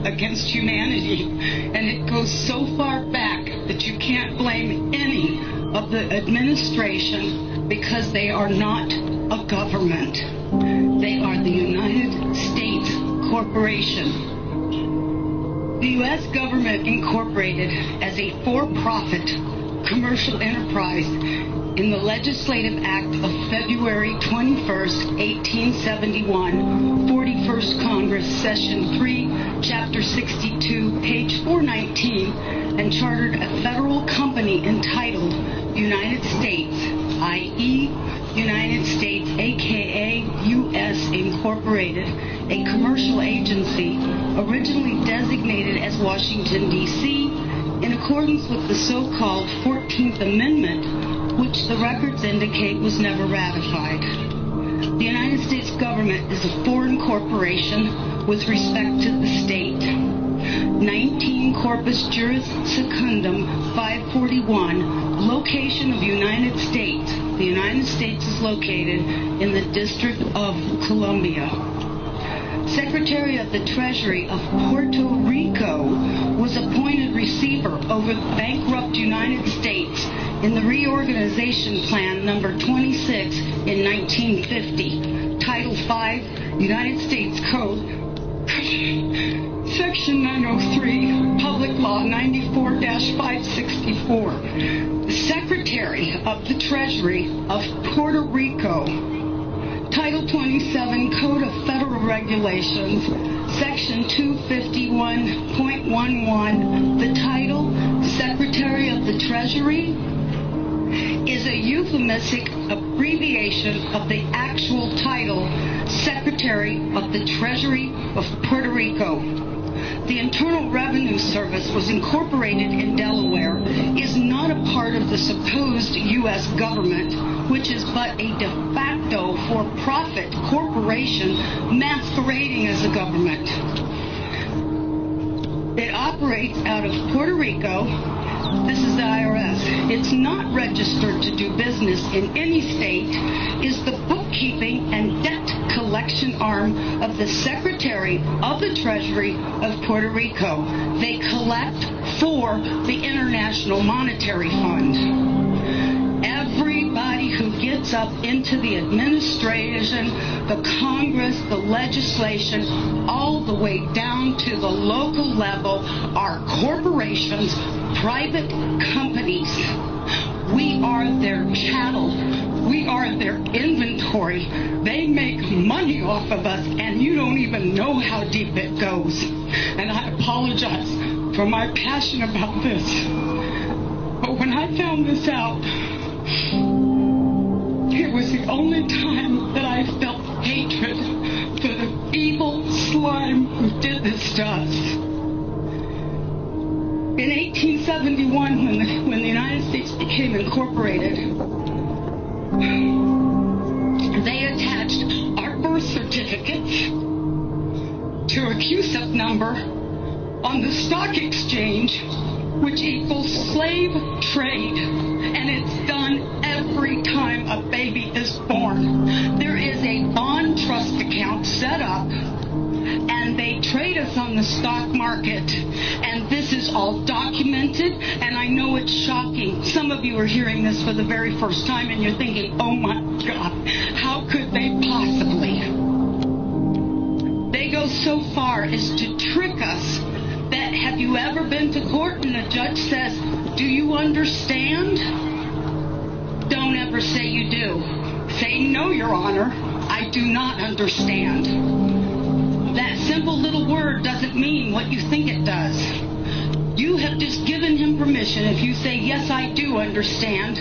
against humanity, and it goes so far back that you can't blame any of the administration because they are not a government. They are the United States Corporation. The U.S. government incorporated as a for-profit commercial enterprise in the Legislative Act of February 21st, 1871, 41st Congress, Session 3, Chapter 62, page 419, and chartered a federal company entitled United States, i.e., United States, aka U.S. Incorporated, a commercial agency originally designated as Washington, D.C., in accordance with the so-called 14th Amendment, which the records indicate was never ratified. The United States government is a foreign corporation with respect to the state. 19 Corpus Juris Secundum 541, location of United States. The United States is located in the District of Columbia. Secretary of the Treasury of Puerto Rico was appointed receiver over the bankrupt United States in the Reorganization Plan number 26 in 1950. Title 5, United States Code, Section 903, Public Law 94-564. The Secretary of the Treasury of Puerto Rico, Title 27, Code of Federal Regulations, Section 251.11. The title, Secretary of the Treasury, is a euphemistic abbreviation of the actual title, Secretary of the Treasury of Puerto Rico. The Internal Revenue Service was incorporated in Delaware, is not a part of the supposed U.S. government, which is but a de facto for-profit corporation masquerading as a government. It operates out of Puerto Rico. This is the IRS. It's not registered to do business in any state, is the bookkeeping and debt collection arm of the Secretary of the Treasury of Puerto Rico. They collect for the International Monetary Fund. Everybody who gets up into the administration, the Congress, the legislation, all the way down to the local level are corporations, private companies. We are their chattel. We are their inventory. They make money off of us, and you don't even know how deep it goes. And I apologize for my passion about this. But when I found this out, it was the only time that I felt hatred for the evil slime who did this to us. In 1871, when the United States became incorporated, they attached our birth certificates to a CUSIP number on the stock exchange, which equals slave trade. And it's done every time a baby is born. There is a bond trust account set up, and they trade us on the stock market. And this is all documented, and I know it's shocking. Some of you are hearing this for the very first time, and you're thinking, oh my God, how could they possibly? They go so far as to trick us that, have you ever been to court and the judge says, do you understand? Don't ever say you do. Say, no, Your Honor, I do not understand. That simple little word doesn't mean what you think it does. You have just given him permission, if you say, yes, I do understand,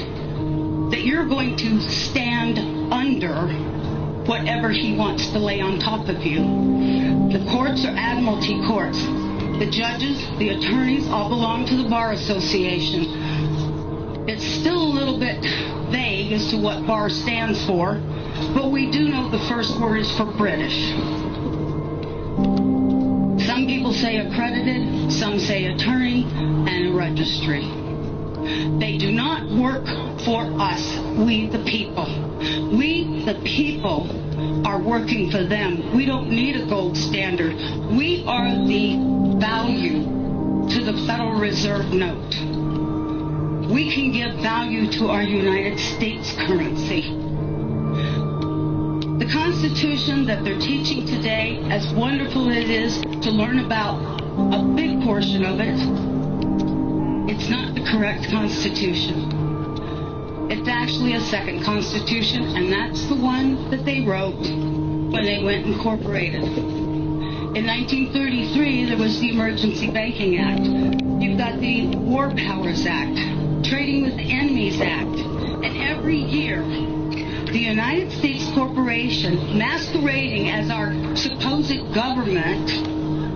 that you're going to stand under whatever he wants to lay on top of you. The courts are admiralty courts. The judges, the attorneys, all belong to the Bar Association. It's still a little bit vague as to what bar stands for, but we do know the first word is for British. Some people say accredited, some say attorney, and a registry. They do not work for us, we the people. We the people are working for them. We don't need a gold standard. We are the value to the Federal Reserve note. We can give value to our United States currency. The Constitution that they're teaching today, as wonderful as it is to learn about a big portion of it, it's not the correct Constitution. It's actually a second Constitution, and that's the one that they wrote when they went incorporated. In 1933, there was the Emergency Banking Act. You've got the War Powers Act, Trading with Enemies Act, and every year, the United States Corporation, masquerading as our supposed government,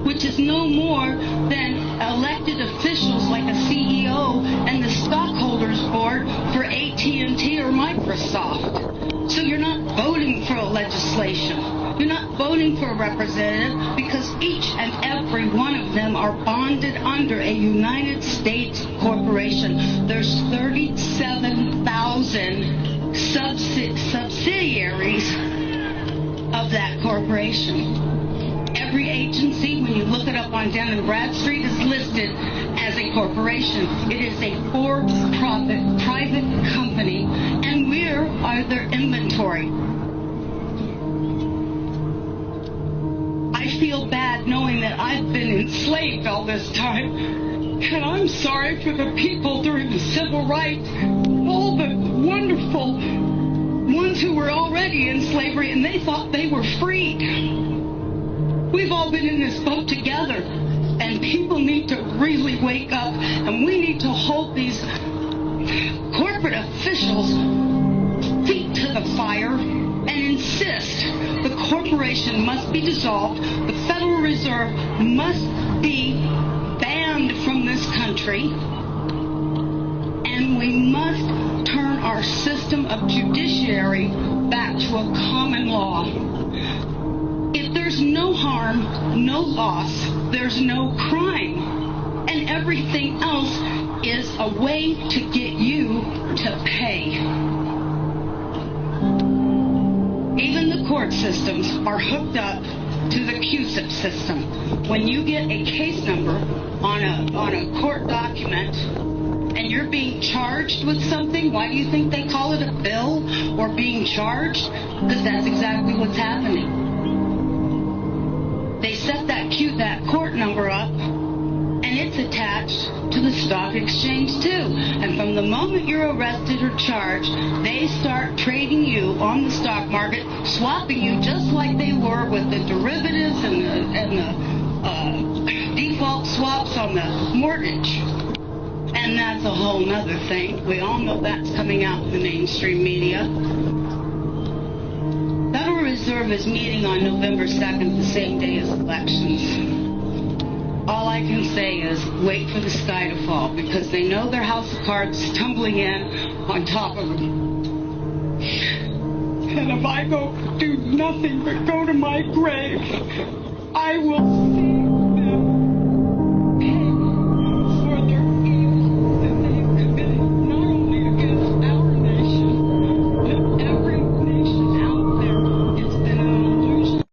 which is no more than elected officials like a CEO and the stockholders board for AT&T or Microsoft. So you're not voting for a legislation. You're not voting for a representative because each and every one of them are bonded under a United States corporation. There's 37,000 subsidiaries of that corporation. Every agency, when you look it up on Dun & Bradstreet, is listed as a corporation. It is a for-profit private company, and we are their inventory. I feel bad knowing that I've been enslaved all this time, and I'm sorry for the people during the civil rights, all the wonderful ones who were already in slavery, and they thought they were freed. We've all been in this boat together, and people need to really wake up, and we need to hold these corporate officials' feet to the fire and insist the corporation must be dissolved, the Federal Reserve must be banned from this country, and we must turn our system of judiciary back to a common law. If there's no harm, no loss, there's no crime. And everything else is a way to get you to pay. Even the court systems are hooked up to the CUSIP system. When you get a case number on a court document and you're being charged with something, why do you think they call it a bill or being charged? Because that's exactly what's happening. They set that court number up, and it's attached to the stock exchange too. And from the moment you're arrested or charged, they start trading you on the stock market, swapping you just like they were with the derivatives and the default swaps on the mortgage. And that's a whole nother thing. We all know that's coming out in the mainstream media. Federal Reserve is meeting on November 2nd, the same day as elections. All I can say is wait for the sky to fall, because they know their house of cards is tumbling in on top of them. And if I do nothing but go to my grave, I will see